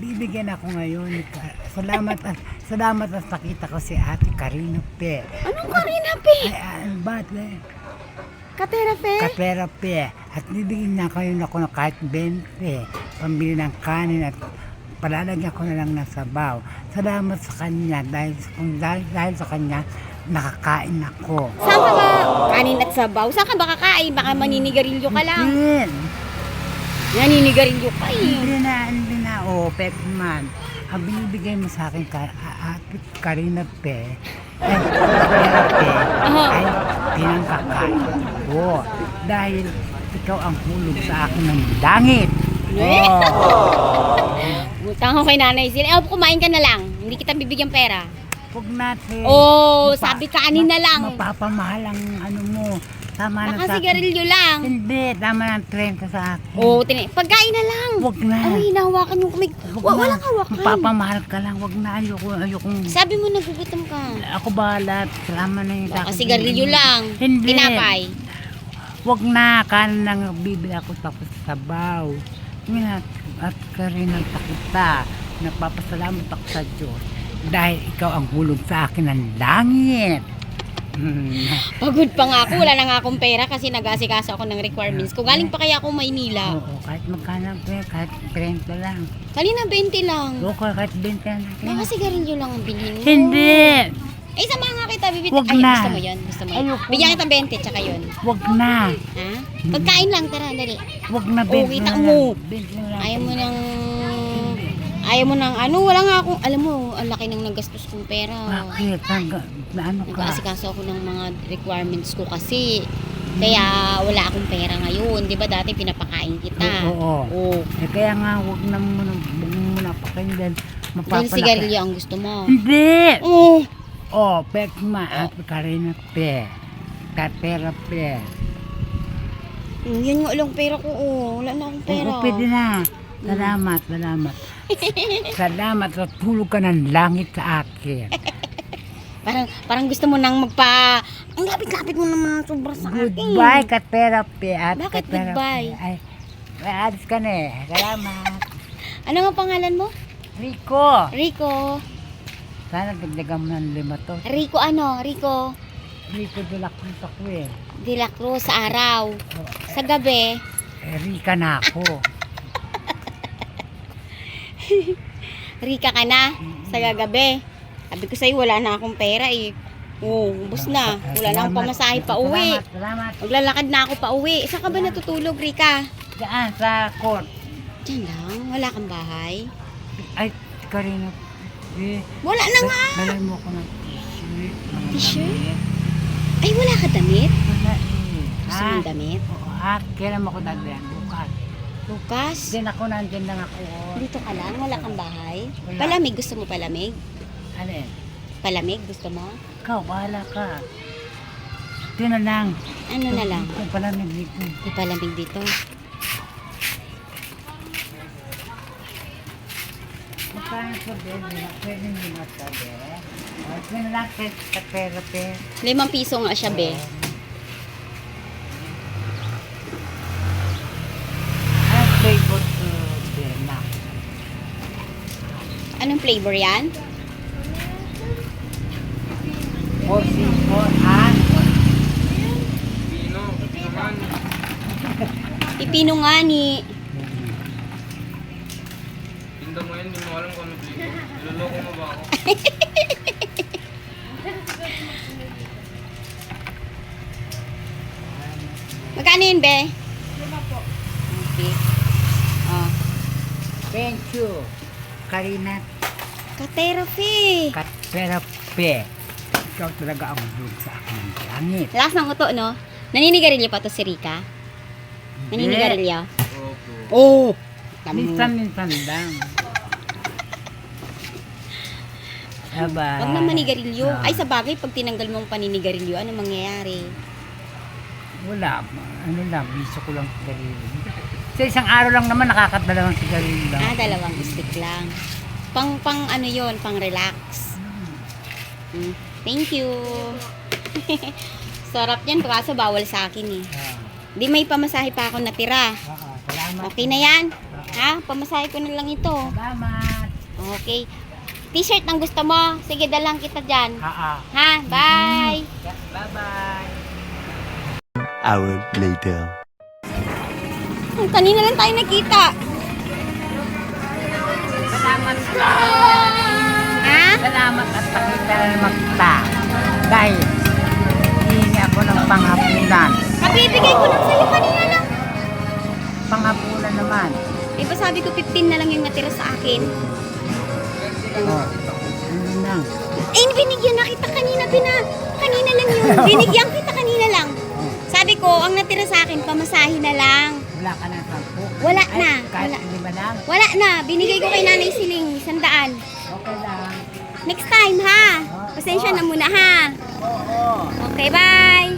bibigyan ako ngayon. Salamat at nakita ko si Ate Karina Pe. Anong Karina Pe? Ay, ba't eh? Katera Pe? Kapera Pe. At bibigyan na kayo ako ng kahit 20. Pambili ng kanin at palalagyan ko na lang ng sabaw. Salamat sa kanya dahil sa kanya nakakain ako. Saan ka ba? Kanin at sabaw? Saan ka ba kakain? Baka maninigarilyo ka lang. Naninigarilyo ka eh. Hindi na. Pekman. Ang binibigay mo sa akin, Ate Karina Pe, ay pinangkakain ko. Dahil ikaw ang hulog sa akin ng langit. Utang ako kay Nanay Sin. Kumain ka na lang. Hindi kita bibigyan pera. Huwag natin. Sabi kanin na lang. Mapapamahal ang ano mo. Tama na Baka sa akin. sigarilyo lang. Hindi, tama ng 30 sa akin. Pagkain na lang. Huwag na. Ay, hinahawakan mo kumig. Walang hawakan. Mapapamahal ka lang. Huwag na. Ayokong. Sabi mo nagugutom ka. Ako bahala. Salamat na yung Baka sigarilyo lang. Hindi. Tinapay. Huwag na. Kanan lang bibili ako tapos sabaw. At Karina kita. Nagpapasalamat ako sa Diyos. Dahil ikaw ang hulog sa akin ng langit. Pagod pa nga ako. Wala na nga akong pera kasi nag-asikaso ako ng requirements. Kung galing pa kaya ako Maynila. Oo, kahit magkano kahit 30 lang. Kanina 20 lang. Oo, kahit 20 lang. Baka sigarilyo lang ang bilhin mo. Hindi! Sama nga kita, bibit. Wag na. Gusto mo yun? Gusto mo yun? Ayoko. Bigyan kita 20, tsaka yun. Huwag na. Ha? Pagkain lang, tara, dali. Huwag na, 20 kita na mo. lang. 20 na lang. Ayaw mo nang wala nga akong, alam mo, ang laki ng nagastos kong pera. Bakit? Ano ka? Nag-aasikaso ako ng mga requirements ko kasi. Kaya wala akong pera ngayon. Di ba dati pinapakain kita? Oo. Kaya nga, huwag na muna pakinggan. Dahil sigarilyo ang gusto mo. Hindi! Oo. Pekma at Karina Pe. Kapera Pe. Yan nga lang pera ko. Wala na akong pera. Oo, pwede na. Salamat. Salamat at tulog ka ng langit sa akin. Parang gusto mo nang ang lapit-lapit mo naman sobra sa akin. Goodbye, Kapera Pe. Bakit goodbye? Ay, alis ka na eh. Salamat. Ano nga pangalan mo? Rico. Rico. Sana dagdagan mo ng 5 to. Rico ano? Rico Rico de la Cruz ako eh. de la Cruz sa araw. Sa gabi. Rika na ako. Rika ka na sa gagabi. Sabi ko sa'yo, wala na akong pera eh. Ubus na. Wala na akong pamasahe pa uwi. Salamat. Maglalakad na ako pa uwi. Saan ka ba natutulog, Rika? Diyan, sa court. Diyan lang. Wala kang bahay. Ay, Karina. Wala na nga. Dalay mo ako ng t-shirt. T-shirt? Ay, wala ka damit? Wala eh. Gusto mong damit? Oo, kailan mo ako dadalhan? Bukas. Bukas? Nandyan lang ako. Dito ka lang? Wala kang bahay? Wala. Palamig? Gusto mo palamig? Ano eh? Palamig? Gusto mo? Ikaw, bahala ka. Ito na lang. Ano na lang? Kung palamig dito. May palamig dito. Magkano po din? Pwede nyo masabi. Ito na lang, Kapera Pe. 5 piso nga siya, be. Ang flavor to Bena. Anong flavor yan? Or simple and Pipino nga ni. Tinda mo yan, hindi mo alam kung ano dito. Niloloko mo ba ako? Magkano yun, be? 5 po. Okay. Oh. Thank you. Karina Katera, fe. Kapera Pe. Ikaw talaga ang hulog sa akin ng langit. Lakas ng uto, no? Naninigarilyo pa to si Rika? Naninigarilyo? Opo. Oh! Minsan lang. Aba. Huwag na manigarilyo. Ay, sa bagay, pag tinanggal mo ang paninigarilyo, ano mangyayari? Wala. Ano lang, biso ko lang sigarilyo. Sa isang araw lang naman, nakakadalawang sigarilyo lang. 2 stick lang. Pang ano yon, pang relax. Thank you. Sarap yan, kaso bawal sa akin eh. Di may pamasahe pa ako natira. Salamat. Okay na yan? Ha? Pamasahe ko na lang ito. Salamat. Okay. T-shirt ang gusto mo. Sige, dalang kita dyan. Ha? Bye! Bye-bye. Hour later. Kanina lang tayo nakita. Salamat Ha? Salamat at pakita na magta. Dahil hihingi ako ng panghapunan. Kabibigay ko lang sa'yo kanina lang. Panghapunan naman. Eh, ba sabi ko 15 na lang yung natira sa akin. Oh, ano lang. Eh, binigyan na kita kanina. Kanina lang yun. Binigyan kita kanina lang. Sabi ko, ang natira sa akin, pamasahin na lang. Wala ka na 10. Wala na. Kahit Wala. 5 lang. Wala na. Binigay ko kay Nanay Siling 100. Okay lang. Next time, ha? Pasensya na muna, ha? Oo. Okay, bye!